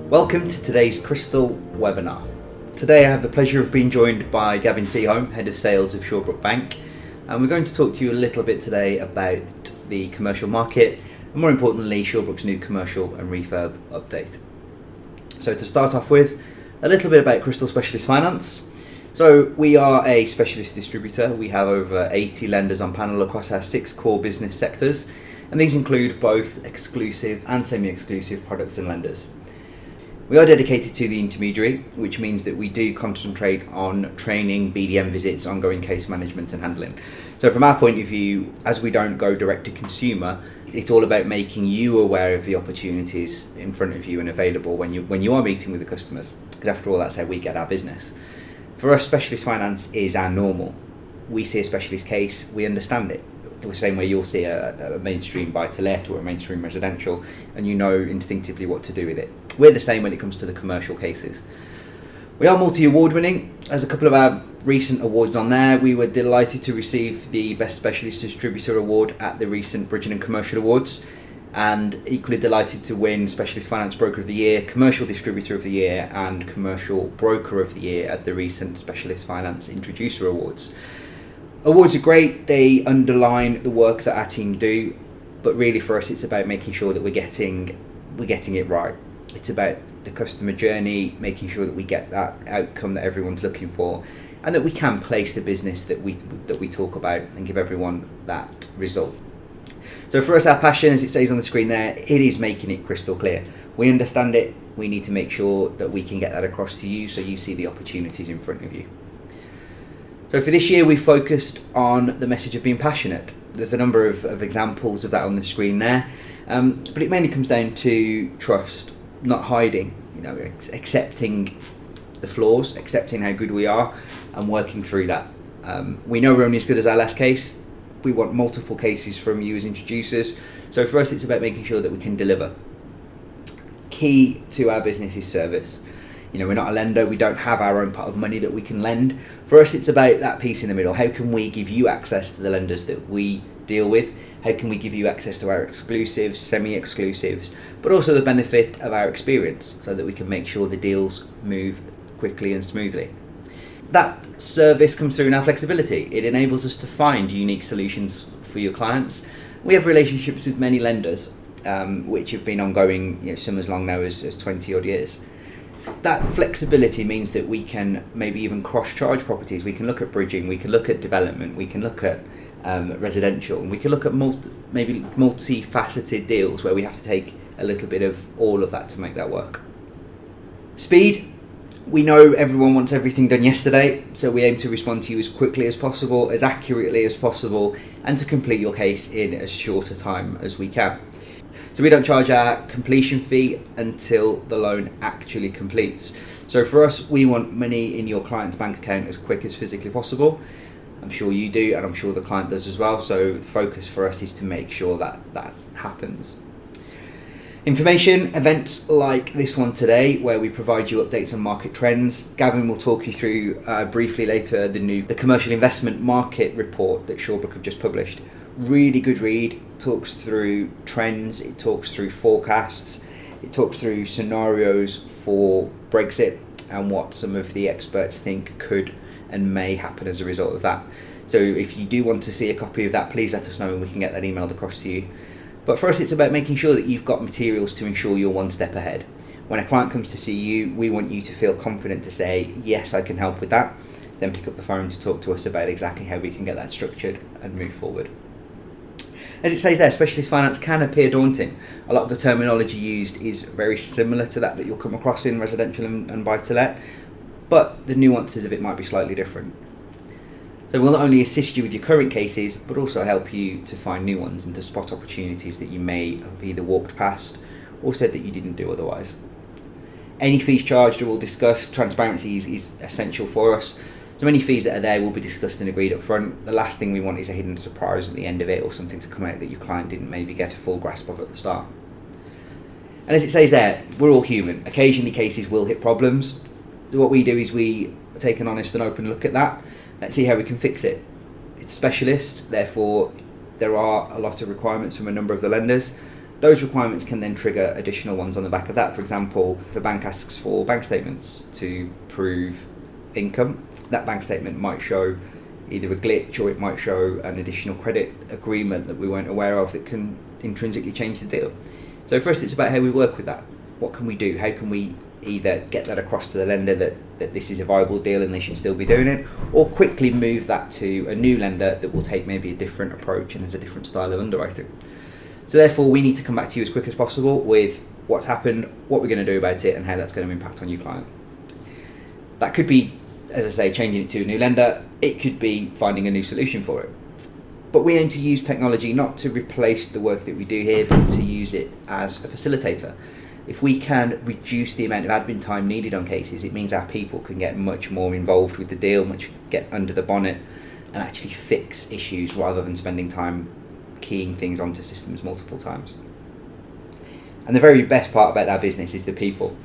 Welcome to today's Crystal webinar. Today I have the pleasure of being joined by Gavin Seaholme, Head of Sales of Shawbrook Bank, and we're going to talk to you a little bit today about the commercial market and more importantly Shawbrook's new commercial and refurb update. So to start off with, a little bit about Crystal Specialist Finance. So we are a specialist distributor. We have over 80 lenders on panel across our 6 core business sectors, and these include both exclusive and semi-exclusive products and lenders. We are dedicated to the intermediary, which means that we do concentrate on training, BDM visits, ongoing case management and handling. So from our point of view, as we don't go direct to consumer, it's all about making you aware of the opportunities in front of you and available when you are meeting with the customers, because after all, that's how we get our business. For us, specialist finance is our normal. We see a specialist case, we understand it. The same way you'll see a mainstream buy-to-let or a mainstream residential, and you know instinctively what to do with it. We're the same when it comes to the commercial cases. We are multi-award winning. There's a couple of our recent awards on there. We were delighted to receive the Best Specialist Distributor Award at the recent Bridging and Commercial Awards, and equally delighted to win Specialist Finance Broker of the Year, Commercial Distributor of the Year and Commercial Broker of the Year at the recent Specialist Finance Introducer Awards. Awards are great, they underline the work that our team do, but really for us it's about making sure that we're getting it right. It's about the customer journey, making sure that we get that outcome that everyone's looking for, and that we can place the business that we talk about and give everyone that result. So for us, our passion, as it says on the screen there, it is making it crystal clear. We understand it, we need to make sure that we can get that across to you so you see the opportunities in front of you. So for this year, we focused on the message of being passionate. There's a number of examples of that on the screen there, but it mainly comes down to trust, not hiding, accepting the flaws, accepting how good we are, and working through that. We know we're only as good as our last case. We want multiple cases from you as introducers. So for us, it's about making sure that we can deliver. Key to our business is service. We're not a lender, we don't have our own pot of money that we can lend. For us, it's about that piece in the middle. How can we give you access to the lenders that we deal with? How can we give you access to our exclusives, semi-exclusives, but also the benefit of our experience so that we can make sure the deals move quickly and smoothly. That service comes through in our flexibility. It enables us to find unique solutions for your clients. We have relationships with many lenders, which have been ongoing, some as long now as 20 odd years. That flexibility means that we can maybe even cross-charge properties. We can look at bridging, we can look at development, we can look at residential, and we can look at multi-faceted deals where we have to take a little bit of all of that to make that work. Speed. We know everyone wants everything done yesterday, so we aim to respond to you as quickly as possible, as accurately as possible, and to complete your case in as short a time as we can. So we don't charge our completion fee until the loan actually completes. So for us, we want money in your client's bank account as quick as physically possible. I'm sure you do, and I'm sure the client does as well. So the focus for us is to make sure that happens. Information, events like this one today, where we provide you updates on market trends. Gavin will talk you through briefly later the commercial investment market report that Shawbrook have just published. Really good read, talks through trends, it talks through forecasts, it talks through scenarios for Brexit and what some of the experts think could and may happen as a result of that. So if you do want to see a copy of that, please let us know and we can get that emailed across to you. But for us, it's about making sure that you've got materials to ensure you're one step ahead. When a client comes to see you, we want you to feel confident to say, yes, I can help with that. Then pick up the phone to talk to us about exactly how we can get that structured and move forward. As it says there, specialist finance can appear daunting. A lot of the terminology used is very similar to that you'll come across in residential and buy-to-let, but the nuances of it might be slightly different. So we'll not only assist you with your current cases, but also help you to find new ones and to spot opportunities that you may have either walked past or said that you didn't do otherwise. Any fees charged are all discussed. Transparency is essential for us. So any fees that are there will be discussed and agreed up front. The last thing we want is a hidden surprise at the end of it or something to come out that your client didn't maybe get a full grasp of at the start. And as it says there, we're all human. Occasionally cases will hit problems. What we do is we take an honest and open look at that. Let's see how we can fix it. It's specialist, therefore there are a lot of requirements from a number of the lenders. Those requirements can then trigger additional ones on the back of that. For example, if the bank asks for bank statements to prove income, that bank statement might show either a glitch or it might show an additional credit agreement that we weren't aware of that can intrinsically change the deal. So for us, it's about how we work with that. What can we do? How can we either get that across to the lender that this is a viable deal and they should still be doing it, or quickly move that to a new lender that will take maybe a different approach and has a different style of underwriting. So therefore, we need to come back to you as quick as possible with what's happened, what we're going to do about it, and how that's going to impact on your client. That could be, as I say, changing it to a new lender. It could be finding a new solution for it. But we aim to use technology not to replace the work that we do here, but to use it as a facilitator. If we can reduce the amount of admin time needed on cases, it means our people can get much more involved with the deal, get under the bonnet and actually fix issues rather than spending time keying things onto systems multiple times. And the very best part about our business is the people.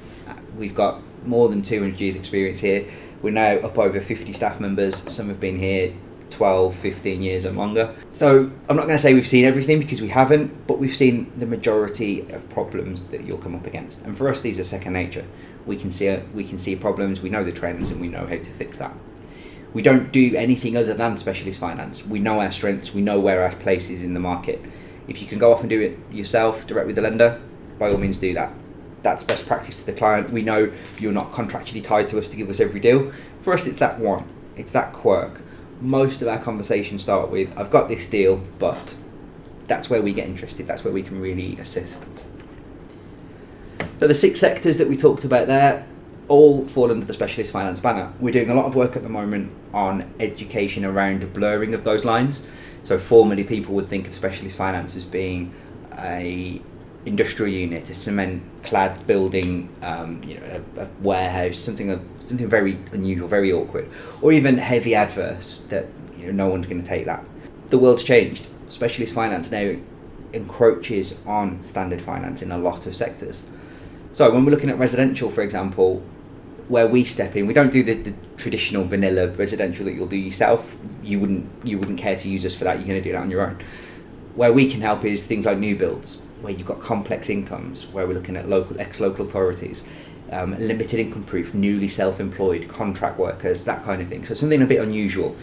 We've got more than 200 years experience here. We're now up over 50 staff members. Some have been here 12, 15 years and longer. So I'm not going to say we've seen everything because we haven't, but we've seen the majority of problems that you'll come up against. And for us, these are second nature. We can see problems, we know the trends, and we know how to fix that. We don't do anything other than specialist finance. We know our strengths, we know where our place is in the market. If you can go off and do it yourself, direct with the lender, by all means do that. That's best practice to the client. We know you're not contractually tied to us to give us every deal. For us, it's that one. It's that quirk. Most of our conversations start with, I've got this deal, but that's where we get interested. That's where we can really assist. So the 6 sectors that we talked about there all fall under the specialist finance banner. We're doing a lot of work at the moment on education around the blurring of those lines. So formerly people would think of specialist finance as being a industrial unit, a cement-clad building, a warehouse, something very unusual, very awkward, or even heavy adverse that no one's going to take that. The world's changed. Specialist finance now encroaches on standard finance in a lot of sectors. So when we're looking at residential, for example, where we step in, we don't do the traditional vanilla residential that you'll do yourself. You wouldn't care to use us for that. You're going to do that on your own. Where we can help is things like new builds, where you've got complex incomes, where we're looking at ex-local authorities, limited income proof, newly self-employed, contract workers, that kind of thing. So something a bit unusual.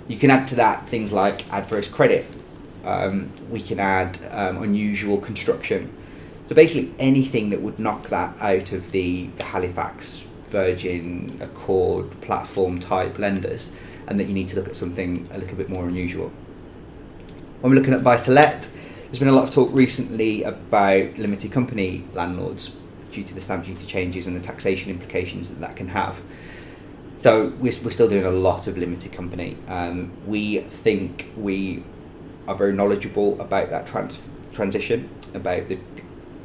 You can add to that things like adverse credit. We can add unusual construction. So basically anything that would knock that out of the Halifax, Virgin, Accord, platform type lenders, and that you need to look at something a little bit more unusual. When we're looking at buy-to-let, there's been a lot of talk recently about limited company landlords due to the stamp duty changes and the taxation implications that can have. So we're still doing a lot of limited company. We think we are very knowledgeable about that transition, about the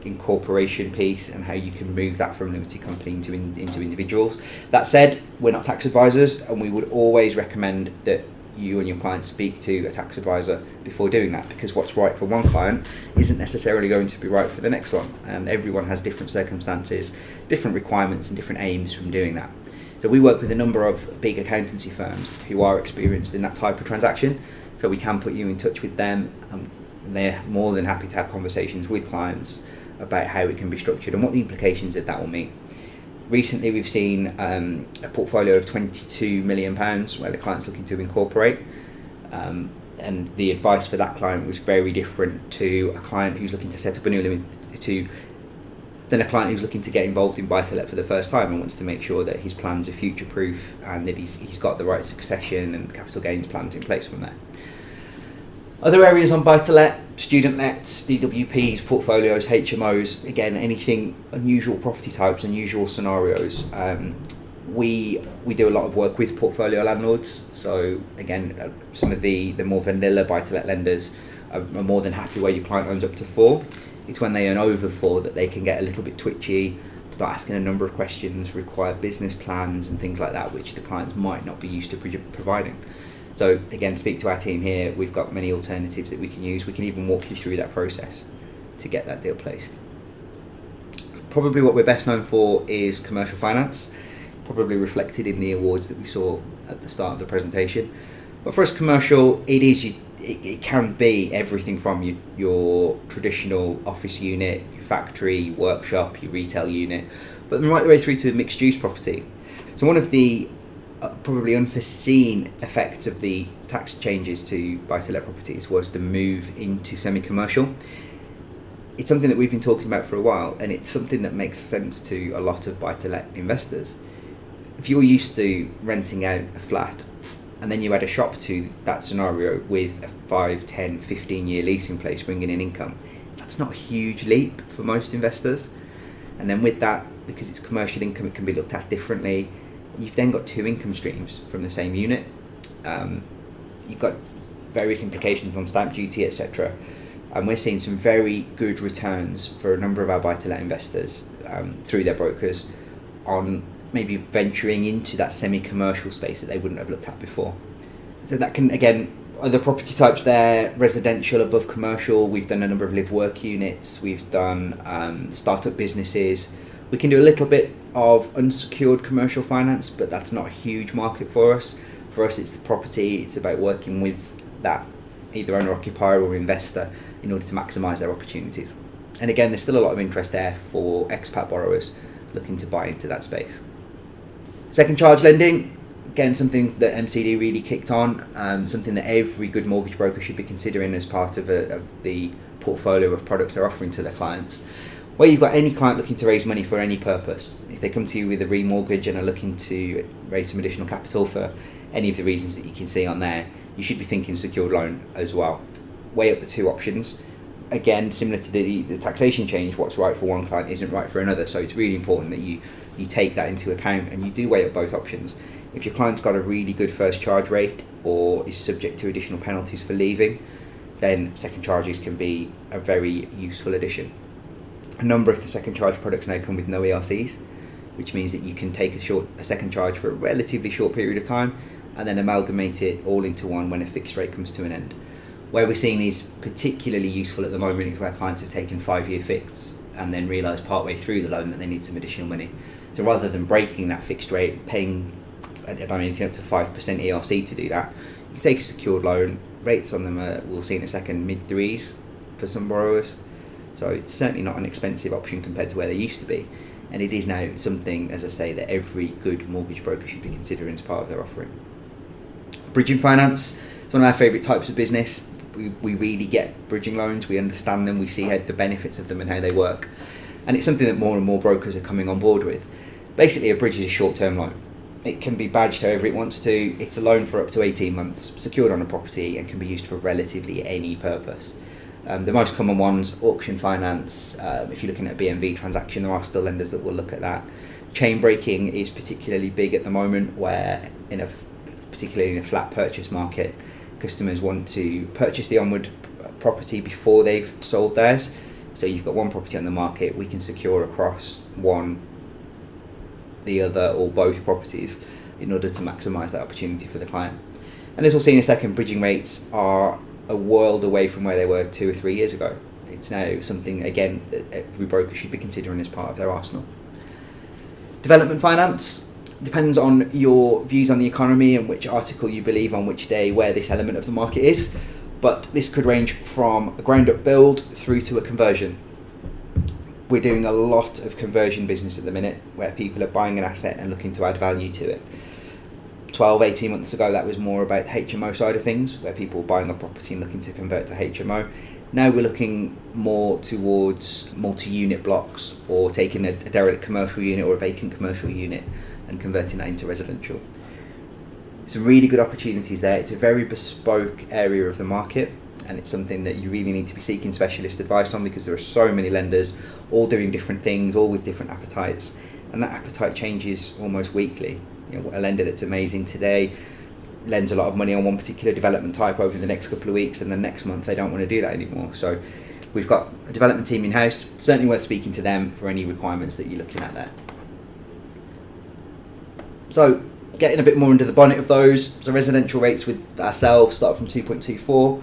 incorporation piece and how you can move that from limited company into individuals. That said, we're not tax advisors, and we would always recommend that you and your client speak to a tax advisor before doing that, because what's right for one client isn't necessarily going to be right for the next one, and everyone has different circumstances, different requirements and different aims from doing that. So we work with a number of big accountancy firms who are experienced in that type of transaction, so we can put you in touch with them, and they're more than happy to have conversations with clients about how it can be structured and what the implications of that will mean. Recently we've seen a portfolio of £22 million where the client's looking to incorporate, and the advice for that client was very different to a client who's looking to set up a new limit than a client who's looking to get involved in buy-to-let for the first time and wants to make sure that his plans are future-proof and that he's got the right succession and capital gains plans in place from there. Other areas on buy-to-let, student lets, DWPs, portfolios, HMOs, again, anything unusual property types, unusual scenarios. We do a lot of work with portfolio landlords. So again, some of the more vanilla buy-to-let lenders are more than happy where your client owns up to 4. It's when they earn over 4 that they can get a little bit twitchy, start asking a number of questions, require business plans and things like that, which the clients might not be used to providing. So again, speak to our team here. We've got many alternatives that we can use. We can even walk you through that process to get that deal placed. Probably what we're best known for is commercial finance, probably reflected in the awards that we saw at the start of the presentation. But for us commercial, it can be everything from your traditional office unit, your factory, workshop, your retail unit, but then right the way through to a mixed use property. So one of the probably unforeseen effects of the tax changes to buy-to-let properties was the move into semi-commercial. It's something that we've been talking about for a while, and it's something that makes sense to a lot of buy-to-let investors. If you're used to renting out a flat and then you add a shop to that scenario with a 5, 10, 15 year lease in place bringing in income, that's not a huge leap for most investors. And then with that, because it's commercial income, it can be looked at differently. You've then got two income streams from the same unit. You've got various implications on stamp duty, etc. And we're seeing some very good returns for a number of our buy-to-let investors through their brokers on maybe venturing into that semi-commercial space that they wouldn't have looked at before. So that can, again, other property types there, residential above commercial. We've done a number of live-work units. We've done startup businesses. We can do a little bit of unsecured commercial finance, but that's not a huge market for us. For us, it's the property. It's about working with that either owner-occupier or investor in order to maximise their opportunities. And again, there's still a lot of interest there for expat borrowers looking to buy into that space. Second charge lending, again, something that MCD really kicked on, something that every good mortgage broker should be considering as part of the portfolio of products they're offering to their clients. Where you've got any client looking to raise money for any purpose, if they come to you with a remortgage and are looking to raise some additional capital for any of the reasons that you can see on there, you should be thinking secured loan as well. Weigh up the two options. Again, similar to the taxation change, what's right for one client isn't right for another, so it's really important that you take that into account and you do weigh up both options. If your client's got a really good first charge rate or is subject to additional penalties for leaving, then second charges can be a very useful addition. A number of the second charge products now come with no ERCs, which means that you can take a second charge for a relatively short period of time and then amalgamate it all into one when a fixed rate comes to an end. Where we're seeing these particularly useful at the moment is where clients have taken 5-year fixed and then realise partway through the loan that they need some additional money. So rather than breaking that fixed rate, paying anything up to 5% ERC to do that, you can take a secured loan. Rates on them are, we'll see in a second, mid-threes for some borrowers. So it's certainly not an expensive option compared to where they used to be. And it is now something, as I say, that every good mortgage broker should be considering as part of their offering. Bridging finance is one of our favourite types of business. We really get bridging loans, we understand them, we see the benefits of them and how they work. And it's something that more and more brokers are coming on board with. Basically, a bridge is a short-term loan. It can be badged however it wants to. It's a loan for up to 18 months, secured on a property, and can be used for relatively any purpose. The most common ones, auction finance. If you're looking at a BMV transaction, there are still lenders that will look at that. Chain breaking is particularly big at the moment, where particularly in a flat purchase market, customers want to purchase the onward property before they've sold theirs. So you've got one property on the market, we can secure across one, the other, or both properties in order to maximise that opportunity for the client. And as we'll see in a second, bridging rates are a world away from where they were 2 or 3 years ago. It's now something, again, that every broker should be considering as part of their arsenal. Development finance depends on your views on the economy and which article you believe on which day where this element of the market is, but this could range from a ground up build through to a conversion. We're doing a lot of conversion business at the minute where people are buying an asset and looking to add value to it. 12, 18 months ago, that was more about the HMO side of things, where people were buying a property and looking to convert to HMO. Now we're looking more towards multi-unit blocks or taking a derelict commercial unit or a vacant commercial unit and converting that into residential. Some really good opportunities there. It's a very bespoke area of the market, and it's something that you really need to be seeking specialist advice on, because there are so many lenders all doing different things, all with different appetites, and that appetite changes almost weekly. A lender that's amazing today lends a lot of money on one particular development type over the next couple of weeks, and the next month they don't want to do that anymore. So we've got a development team in-house, certainly worth speaking to them for any requirements that you're looking at there. So getting a bit more under the bonnet of those, so residential rates with ourselves start from 2.24,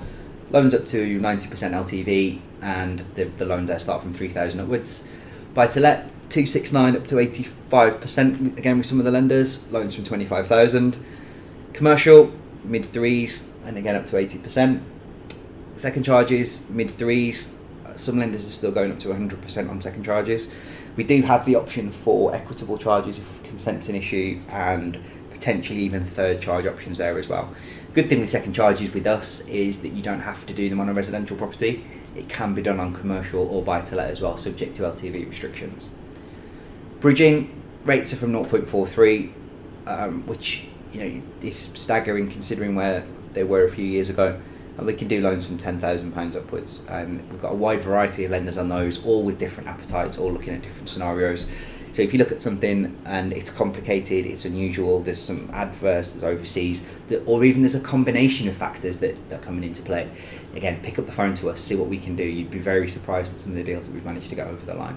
loans up to 90% LTV, and the loans there start from 3,000 upwards. Buy to let, 269 up to 85%, again with some of the lenders, loans from 25,000. Commercial, mid threes, and again up to 80%. Second charges, mid threes. Some lenders are still going up to 100% on second charges. We do have the option for equitable charges if consent's an issue, and potentially even third charge options there as well. Good thing with second charges with us is that you don't have to do them on a residential property. It can be done on commercial or buy-to-let as well, subject to LTV restrictions. Bridging rates are from 0.43, which is staggering considering where they were a few years ago. And we can do loans from £10,000 upwards. We've got a wide variety of lenders on those, all with different appetites, all looking at different scenarios. So if you look at something and it's complicated, it's unusual, there's some adverse, there's overseas, or even there's a combination of factors that are coming into play, again, pick up the phone to us, see what we can do. You'd be very surprised at some of the deals that we've managed to get over the line.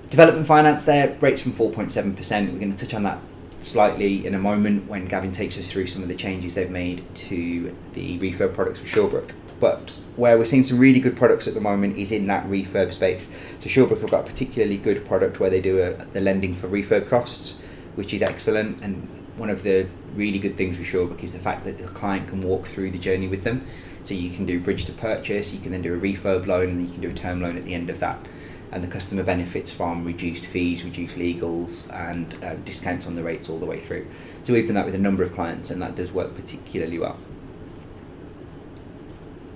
Development finance there, rates from 4.7%. We're going to touch on that slightly in a moment when Gavin takes us through some of the changes they've made to the refurb products with Shawbrook. But where we're seeing some really good products at the moment is in that refurb space. So Shawbrook have got a particularly good product where they do the lending for refurb costs, which is excellent. And one of the really good things with Shawbrook is the fact that the client can walk through the journey with them. So you can do bridge to purchase, you can then do a refurb loan, and then you can do a term loan at the end of that. And the customer benefits from reduced fees, reduced legals, and discounts on the rates all the way through. So we've done that with a number of clients, and that does work particularly well.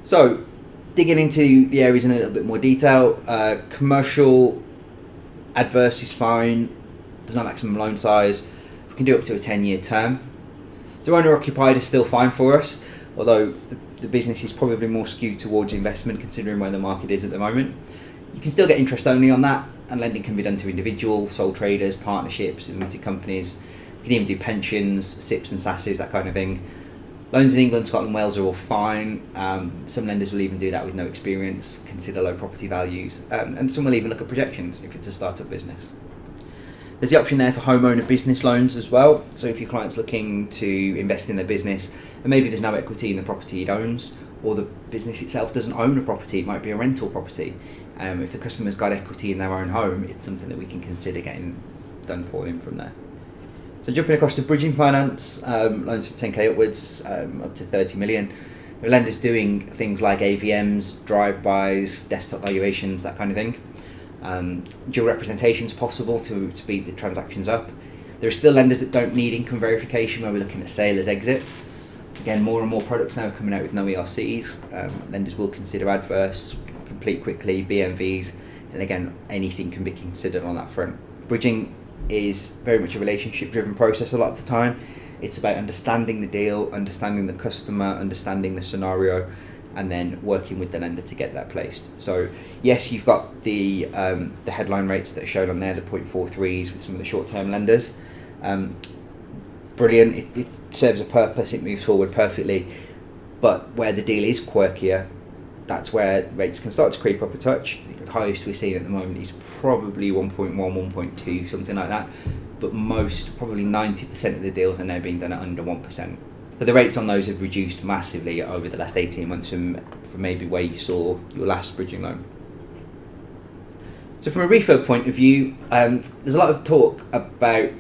So, digging into the areas in a little bit more detail, commercial adverse is fine, there's no maximum loan size, we can do up to a 10-year term. So owner occupied is still fine for us, although the business is probably more skewed towards investment considering where the market is at the moment. You can still get interest only on that, and lending can be done to individuals, sole traders, partnerships, limited companies. You can even do pensions, SIPs and SASs, that kind of thing. Loans in England, Scotland, Wales are all fine. Some lenders will even do that with no experience, consider low property values, and some will even look at projections if it's a startup business. There's the option there for homeowner business loans as well. So if your client's looking to invest in their business, and maybe there's no equity in the property it owns, or the business itself doesn't own a property, it might be a rental property. If the customer's got equity in their own home, it's something that we can consider getting done for them from there. So jumping across to bridging finance, loans from 10k upwards, up to 30 million. The lender's doing things like AVMs, drive-bys, desktop valuations, that kind of thing. Dual representation is possible to speed the transactions up. There are still lenders that don't need income verification where we're looking at sale as exit. Again, more and more products now are coming out with no ERCs. Lenders will consider adverse, complete quickly, BMVs, and again, anything can be considered on that front. Bridging is very much a relationship-driven process a lot of the time. It's about understanding the deal, understanding the customer, understanding the scenario, and then working with the lender to get that placed. So yes, you've got the headline rates that are shown on there, the 0.43s with some of the short-term lenders. Brilliant, it serves a purpose, it moves forward perfectly, but where the deal is quirkier, that's where rates can start to creep up a touch. The highest we're seeing at the moment is probably 1.1, 1.2, something like that. But most, probably 90% of the deals are now being done at under 1%. But the rates on those have reduced massively over the last 18 months from maybe where you saw your last bridging loan. So from a refurb point of view, there's a lot of talk about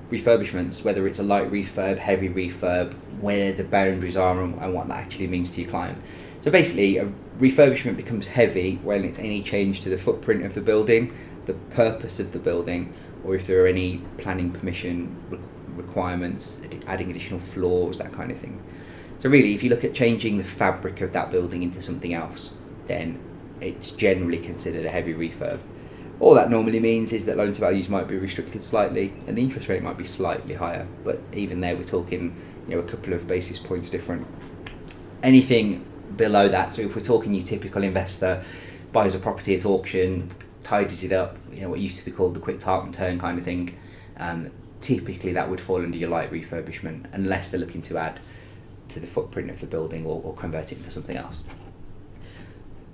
refurbishments, whether it's a light refurb, heavy refurb, where the boundaries are and what that actually means to your client. So basically, a refurbishment becomes heavy when it's any change to the footprint of the building, the purpose of the building, or if there are any planning permission requirements, adding additional floors, that kind of thing. So really, if you look at changing the fabric of that building into something else, then it's generally considered a heavy refurb. All that normally means is that loan to values might be restricted slightly and the interest rate might be slightly higher, but even there we're talking a couple of basis points different. Anything below that, so if we're talking your typical investor buys a property at auction, tidies it up, what used to be called the quick Tartan turn kind of thing, typically that would fall under your light refurbishment unless they're looking to add to the footprint of the building or convert it into something else.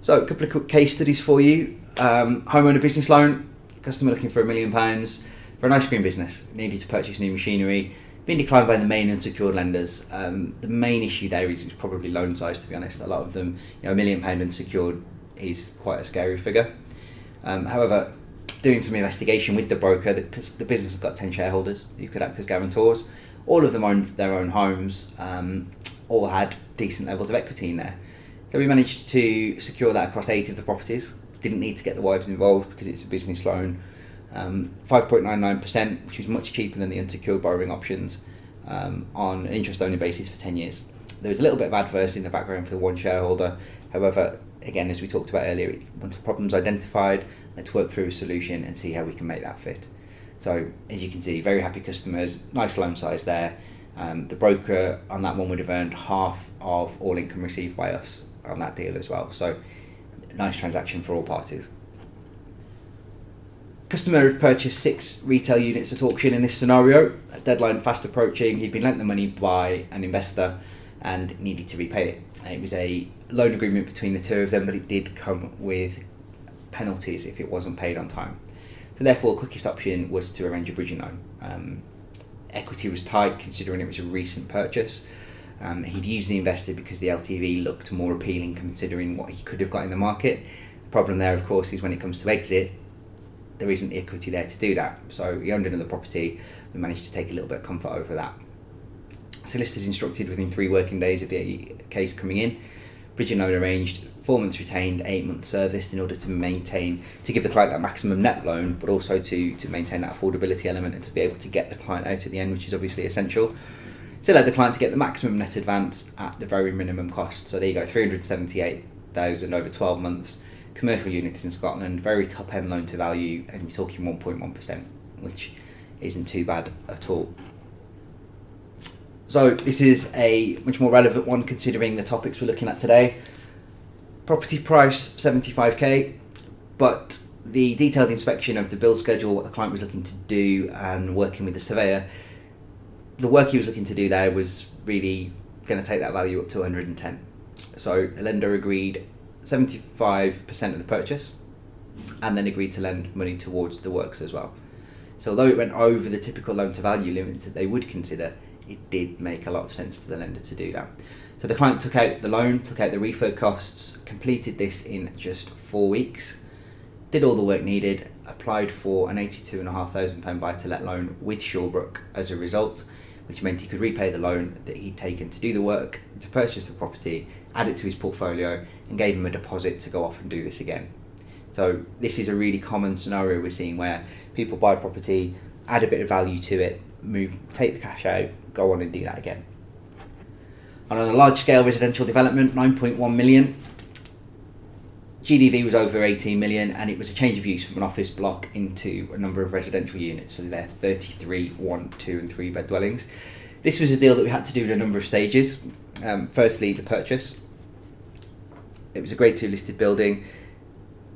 So a couple of quick case studies for you. Homeowner business loan, customer looking for £1 million for an ice cream business, needed to purchase new machinery, being declined by the main unsecured lenders. The main issue there is probably loan size, to be honest. A lot of them, £1 million unsecured is quite a scary figure. However, doing some investigation with the broker, because the business has got 10 shareholders who could act as guarantors. All of them owned their own homes. all had decent levels of equity in there. So we managed to secure that across 8 of the properties. Didn't need to get the wives involved because it's a business loan. 5.99%, which was much cheaper than the unsecured borrowing options, on an interest-only basis for 10 years. There was a little bit of adverse in the background for the one shareholder. However, again, as we talked about earlier, once the problem's identified, let's work through a solution and see how we can make that fit. So, as you can see, very happy customers, nice loan size there. The broker on that one would have earned half of all income received by us on that deal as well. So, nice transaction for all parties. Customer had purchased 6 retail units at auction in this scenario. A deadline fast approaching. He'd been lent the money by an investor and needed to repay it. It was a loan agreement between the two of them, but it did come with penalties if it wasn't paid on time. So therefore, the quickest option was to arrange a bridging loan. Equity was tight considering it was a recent purchase. He'd used the investor because the LTV looked more appealing considering what he could have got in the market. The problem there, of course, is when it comes to exit, there isn't the equity there to do that. So he owned another property. We managed to take a little bit of comfort over that. Solicitors instructed within 3 working days of the case coming in. Bridging loan arranged, 4 months retained, 8 months serviced in order to give the client that maximum net loan, but also to maintain that affordability element and to be able to get the client out at the end, which is obviously essential. Still allowed the client to get the maximum net advance at the very minimum cost. So there you go, 378,000 over 12 months. Commercial units in Scotland, very top end loan to value, and you're talking 1.1%, which isn't too bad at all. So this is a much more relevant one considering the topics we're looking at today. Property price 75k, but the detailed inspection of the build schedule, what the client was looking to do, and working with the surveyor, the work he was looking to do there was really going to take that value up to 110. So the lender agreed 75% of the purchase and then agreed to lend money towards the works as well. So although it went over the typical loan to value limits that they would consider, it did make a lot of sense to the lender to do that. So the client took out the loan, took out the refurb costs, completed this in just 4 weeks, did all the work needed, applied for an £82,500 buy-to-let loan with Shawbrook as a result, which meant he could repay the loan that he'd taken to do the work, to purchase the property, add it to his portfolio, and gave him a deposit to go off and do this again. So this is a really common scenario we're seeing where people buy property, add a bit of value to it, take the cash out, go on and do that again. And on a large scale residential development, 9.1 million. GDV was over 18 million, and it was a change of use from an office block into a number of residential units. So they're 33 1, 2 and 3 bed dwellings. This was a deal that we had to do in a number of stages. Firstly, the purchase. It was a grade 2 listed building.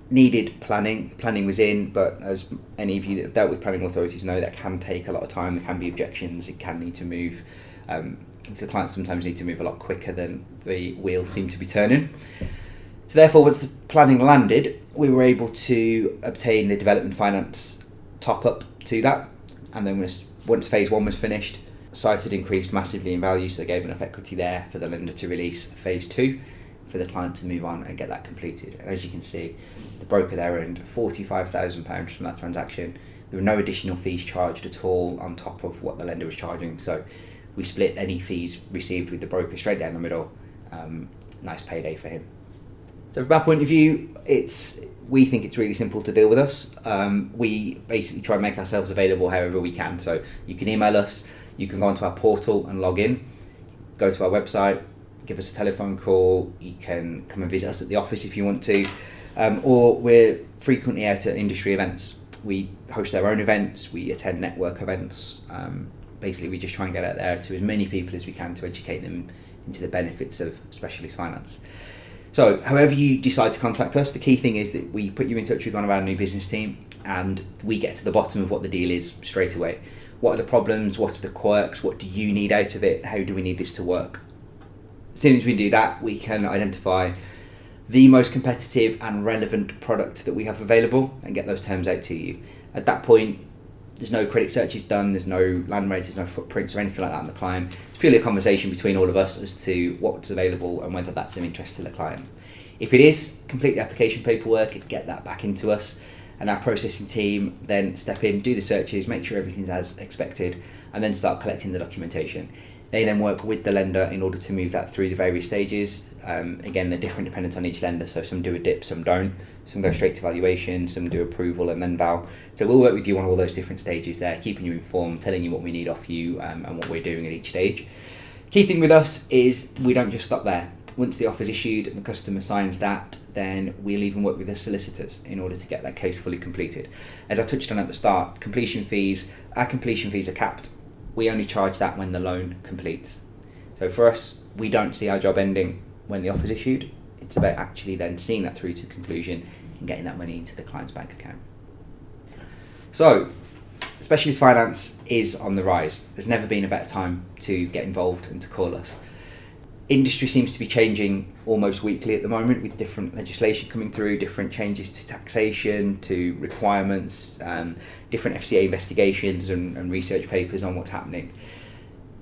Needed planning. The planning was in, but as any of you that have dealt with planning authorities know, that can take a lot of time. There can be objections. It can need to move. The clients sometimes need to move a lot quicker than the wheels seem to be turning. So therefore, once the planning landed, we were able to obtain the development finance top up to that. And then once phase 1 was finished, the site had increased massively in value, so they gave enough equity there for the lender to release phase 2 for the client to move on and get that completed. And as you can see, the broker there earned £45,000 from that transaction. There were no additional fees charged at all on top of what the lender was charging. So we split any fees received with the broker straight down the middle. Nice payday for him. So from our point of view, we think it's really simple to deal with us. We basically try and make ourselves available however we can. So you can email us, you can go onto our portal and log in, go to our website, give us a telephone call, you can come and visit us at the office if you want to, or we're frequently out at industry events. We host our own events, we attend network events. Basically, we just try and get out there to as many people as we can to educate them into the benefits of specialist finance. So however you decide to contact us, the key thing is that we put you in touch with one of our new business team and we get to the bottom of what the deal is straight away. What are the problems? What are the quirks? What do you need out of it? How do we need this to work? As soon as we do that, we can identify the most competitive and relevant product that we have available and get those terms out to you. At that point, there's no credit searches done, there's no land rates, there's no footprints or anything like that on the client. It's purely a conversation between all of us as to what's available and whether that's of interest to the client. If it is, complete the application paperwork and get that back into us, and our processing team then step in, do the searches, make sure everything's as expected, and then start collecting the documentation. They then work with the lender in order to move that through the various stages. Again, they're different dependent on each lender, so some do a dip, some don't. Some go straight to valuation, some do approval and then val. So we'll work with you on all those different stages there, keeping you informed, telling you what we need off you and what we're doing at each stage. Key thing with us is we don't just stop there. Once the offer's issued and the customer signs that, then we'll even work with the solicitors in order to get that case fully completed. As I touched on at the start, our completion fees are capped. We only charge that when the loan completes. So for us, we don't see our job ending when the offer's issued. It's about actually then seeing that through to conclusion and getting that money into the client's bank account. So, specialist finance is on the rise. There's never been a better time to get involved and to call us. Industry seems to be changing almost weekly at the moment, with different legislation coming through, different changes to taxation, to requirements, different FCA investigations and research papers on what's happening.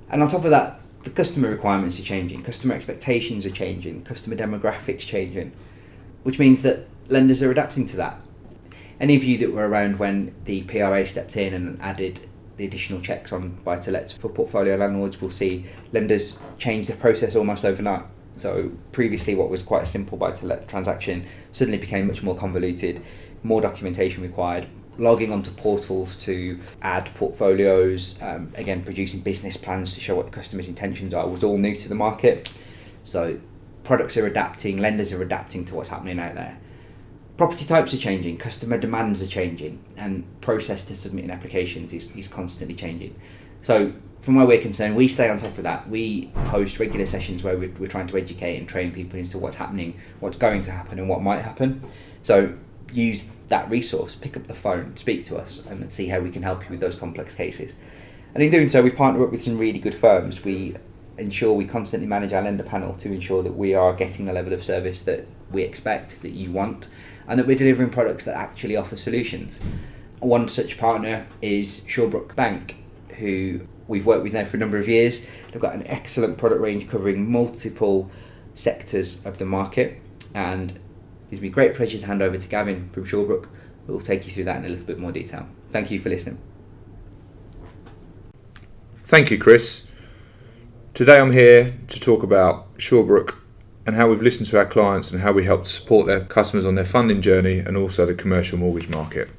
And on top of that, the customer requirements are changing, customer expectations are changing, customer demographics changing, which means that lenders are adapting to that. Any of you that were around when the PRA stepped in and added the additional checks on buy-to-lets for portfolio landlords will see lenders change the process almost overnight. So previously what was quite a simple buy-to-let transaction suddenly became much more convoluted, more documentation required, logging onto portals to add portfolios, again producing business plans to show what the customer's intentions are was all new to the market. So products are adapting, lenders are adapting to what's happening out there. Property types are changing, customer demands are changing, and process to submitting applications is constantly changing. So from where we're concerned, we stay on top of that. We host regular sessions where we're trying to educate and train people into what's happening, what's going to happen and what might happen. So use that resource, pick up the phone, speak to us and let's see how we can help you with those complex cases. And in doing so, we partner up with some really good firms. We ensure we constantly manage our lender panel to ensure that we are getting the level of service that we expect, that you want, and that we're delivering products that actually offer solutions. One such partner is Shawbrook Bank, who we've worked with now for a number of years. They've got an excellent product range covering multiple sectors of the market, and it gives me great pleasure to hand over to Gavin from Shawbrook, who will take you through that in a little bit more detail. Thank you for listening. Thank you, Kris. Today I'm here to talk about Shawbrook and how we've listened to our clients and how we help to support their customers on their funding journey and also the commercial mortgage market.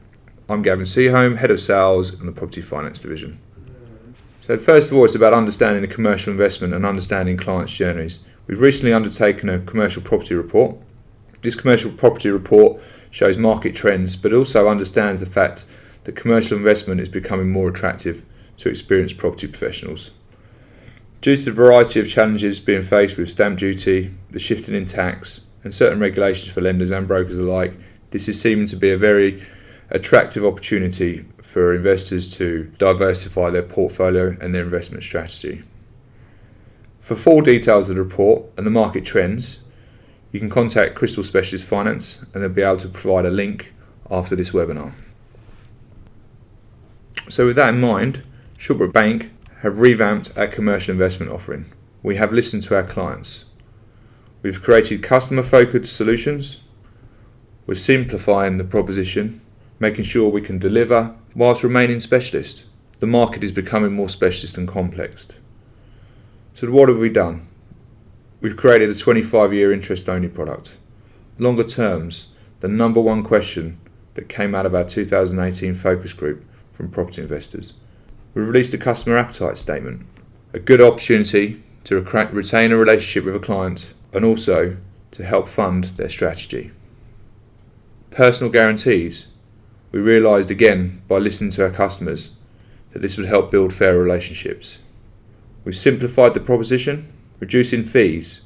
I'm Gavin Seaholme, Head of Sales in the Property Finance Division. So first of all, it's about understanding the commercial investment and understanding clients' journeys. We've recently undertaken a commercial property report. This commercial property report shows market trends, but also understands the fact that commercial investment is becoming more attractive to experienced property professionals. Due to the variety of challenges being faced with stamp duty, the shifting in tax, and certain regulations for lenders and brokers alike, this is seeming to be a very attractive opportunity for investors to diversify their portfolio and their investment strategy. For full details of the report and the market trends, you can contact Crystal Specialist Finance and they'll be able to provide a link after this webinar. So with that in mind, Shawbrook Bank have revamped our commercial investment offering. We have listened to our clients. We've created customer-focused solutions. We're simplifying the proposition, making sure we can deliver whilst remaining specialist. The market is becoming more specialist and complex. So what have we done? We've created a 25-year interest-only product. Longer terms, the number one question that came out of our 2018 focus group from property investors. We've released a customer appetite statement, a good opportunity to retain a relationship with a client and also to help fund their strategy. Personal guarantees. We realised again by listening to our customers that this would help build fairer relationships. We've simplified the proposition, reducing fees,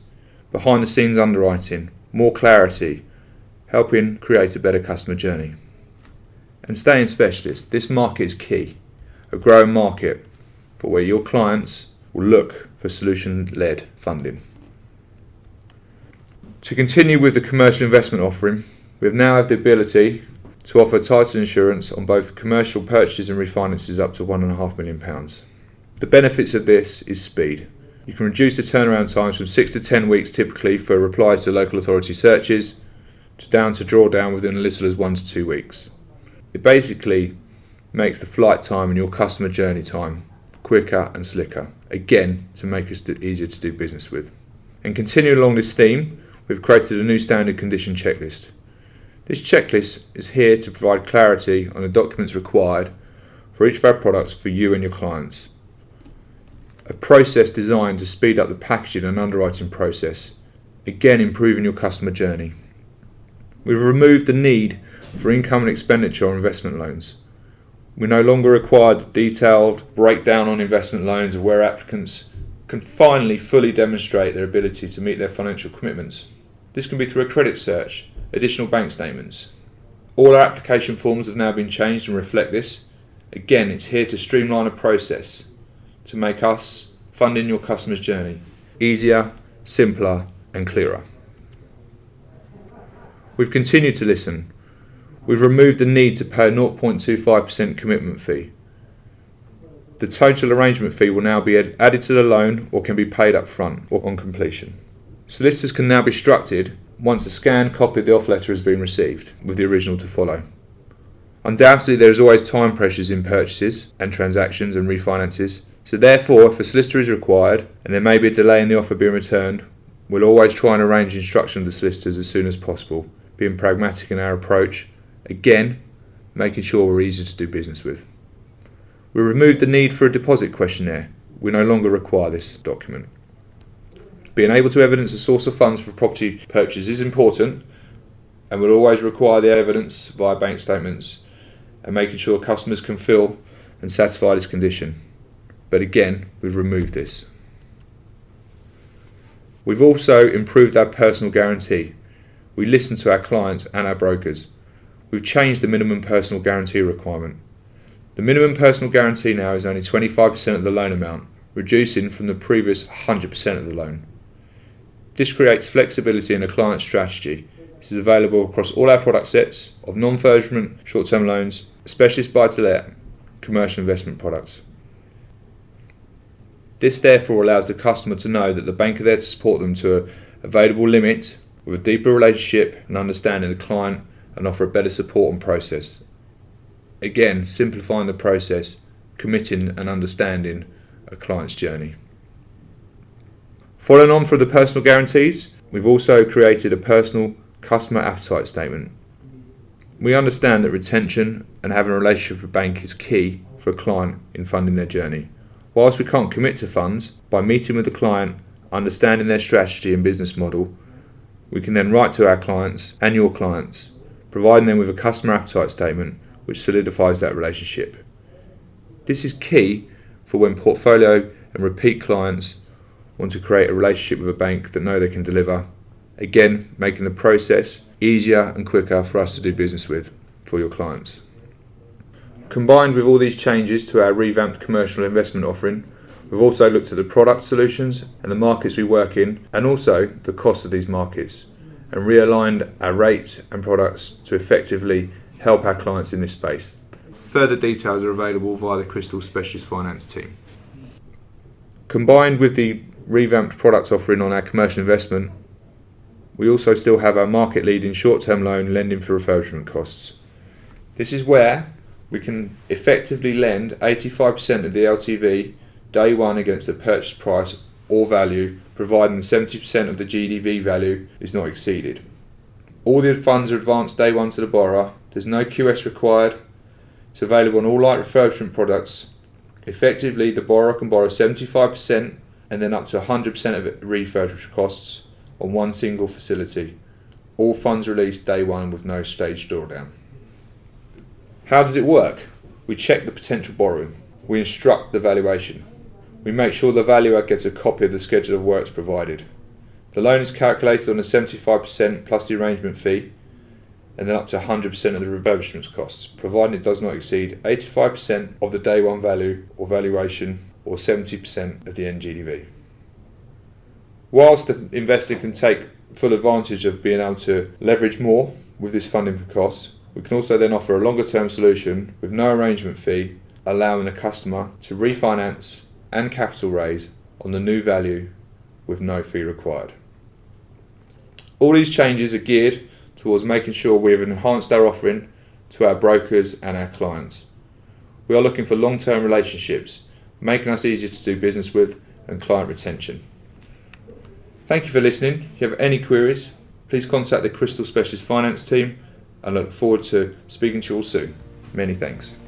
behind the scenes underwriting, more clarity, helping create a better customer journey. And staying specialist, this market is key. A growing market for where your clients will look for solution-led funding. To continue with the commercial investment offering, we now have the ability to offer title insurance on both commercial purchases and refinances up to £1.5 million. The benefits of this is speed. You can reduce the turnaround times from 6 to 10 weeks typically for replies to local authority searches down to drawdown within as little as 1 to 2 weeks. It basically makes the flight time and your customer journey time quicker and slicker, again to make us easier to do business with. And continuing along this theme, we've created a new standard condition checklist. This checklist is here to provide clarity on the documents required for each of our products for you and your clients. A process designed to speed up the packaging and underwriting process, again improving your customer journey. We've removed the need for income and expenditure on investment loans. We no longer require the detailed breakdown on investment loans of where applicants can finally fully demonstrate their ability to meet their financial commitments. This can be through a credit search, additional bank statements. All our application forms have now been changed and reflect this. Again, it's here to streamline a process to make us funding your customer's journey easier, simpler and clearer. We've continued to listen. We've removed the need to pay a 0.25% commitment fee. The total arrangement fee will now be added to the loan or can be paid up front or on completion. Solicitors can now be instructed once a scanned copy of the offer letter has been received, with the original to follow. Undoubtedly, there is always time pressures in purchases and transactions and refinances, so therefore, if a solicitor is required and there may be a delay in the offer being returned, we'll always try and arrange instruction of the solicitors as soon as possible, being pragmatic in our approach, again, making sure we're easy to do business with. We removed the need for a deposit questionnaire. We no longer require this document. Being able to evidence a source of funds for property purchase is important, and we'll always require the evidence via bank statements and making sure customers can fill and satisfy this condition. But again, we've removed this. We've also improved our personal guarantee. We listen to our clients and our brokers. We've changed the minimum personal guarantee requirement. The minimum personal guarantee now is only 25% of the loan amount, reducing from the previous 100% of the loan. This creates flexibility in a client's strategy. This is available across all our product sets of non-refurbishment, short-term loans, specialist buy-to-let, commercial investment products. This therefore allows the customer to know that the bank are there to support them to an available limit with a deeper relationship and understanding of the client and offer a better support and process. Again, simplifying the process, committing and understanding a client's journey. Following on from the personal guarantees, we've also created a personal customer appetite statement. We understand that retention and having a relationship with a bank is key for a client in funding their journey. Whilst we can't commit to funds, by meeting with the client, understanding their strategy and business model, we can then write to our clients and your clients, providing them with a customer appetite statement which solidifies that relationship. This is key for when portfolio and repeat clients want to create a relationship with a bank that know they can deliver, again making the process easier and quicker for us to do business with for your clients. Combined with all these changes to our revamped commercial investment offering, we've also looked at the product solutions and the markets we work in, and also the cost of these markets, and realigned our rates and products to effectively help our clients in this space. Further details are available via the Crystal Specialist Finance team. Combined with the revamped product offering on our commercial investment, we also still have our market leading short-term loan lending for refurbishment costs. This is where we can effectively lend 85% of the LTV day one against the purchase price or value, providing 70% of the GDV value is not exceeded. All the funds are advanced day one to the borrower. There's no QS required. It's available on all light refurbishment products. Effectively, the borrower can borrow 75% and then up to 100% of refurbishment costs on one single facility. All funds released day one with no staged drawdown. How does it work? We check the potential borrowing. We instruct the valuation. We make sure the valuer gets a copy of the schedule of works provided. The loan is calculated on a 75% plus the arrangement fee and then up to 100% of the refurbishment costs, provided it does not exceed 85% of the day one value or valuation or 70% of the NGDV. Whilst the investor can take full advantage of being able to leverage more with this funding for costs, we can also then offer a longer term solution with no arrangement fee, allowing the customer to refinance and capital raise on the new value with no fee required. All these changes are geared towards making sure we have enhanced our offering to our brokers and our clients. We are looking for long-term relationships, making us easier to do business with, and client retention. Thank you for listening. If you have any queries, please contact the Crystal Specialist Finance team. I look forward to speaking to you all soon. Many thanks.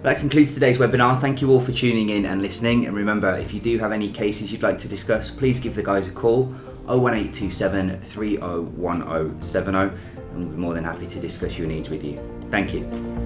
That concludes today's webinar. Thank you all for tuning in and listening. And remember, if you do have any cases you'd like to discuss, please give the guys a call, 01827 301070, and we'll be more than happy to discuss your needs with you. Thank you.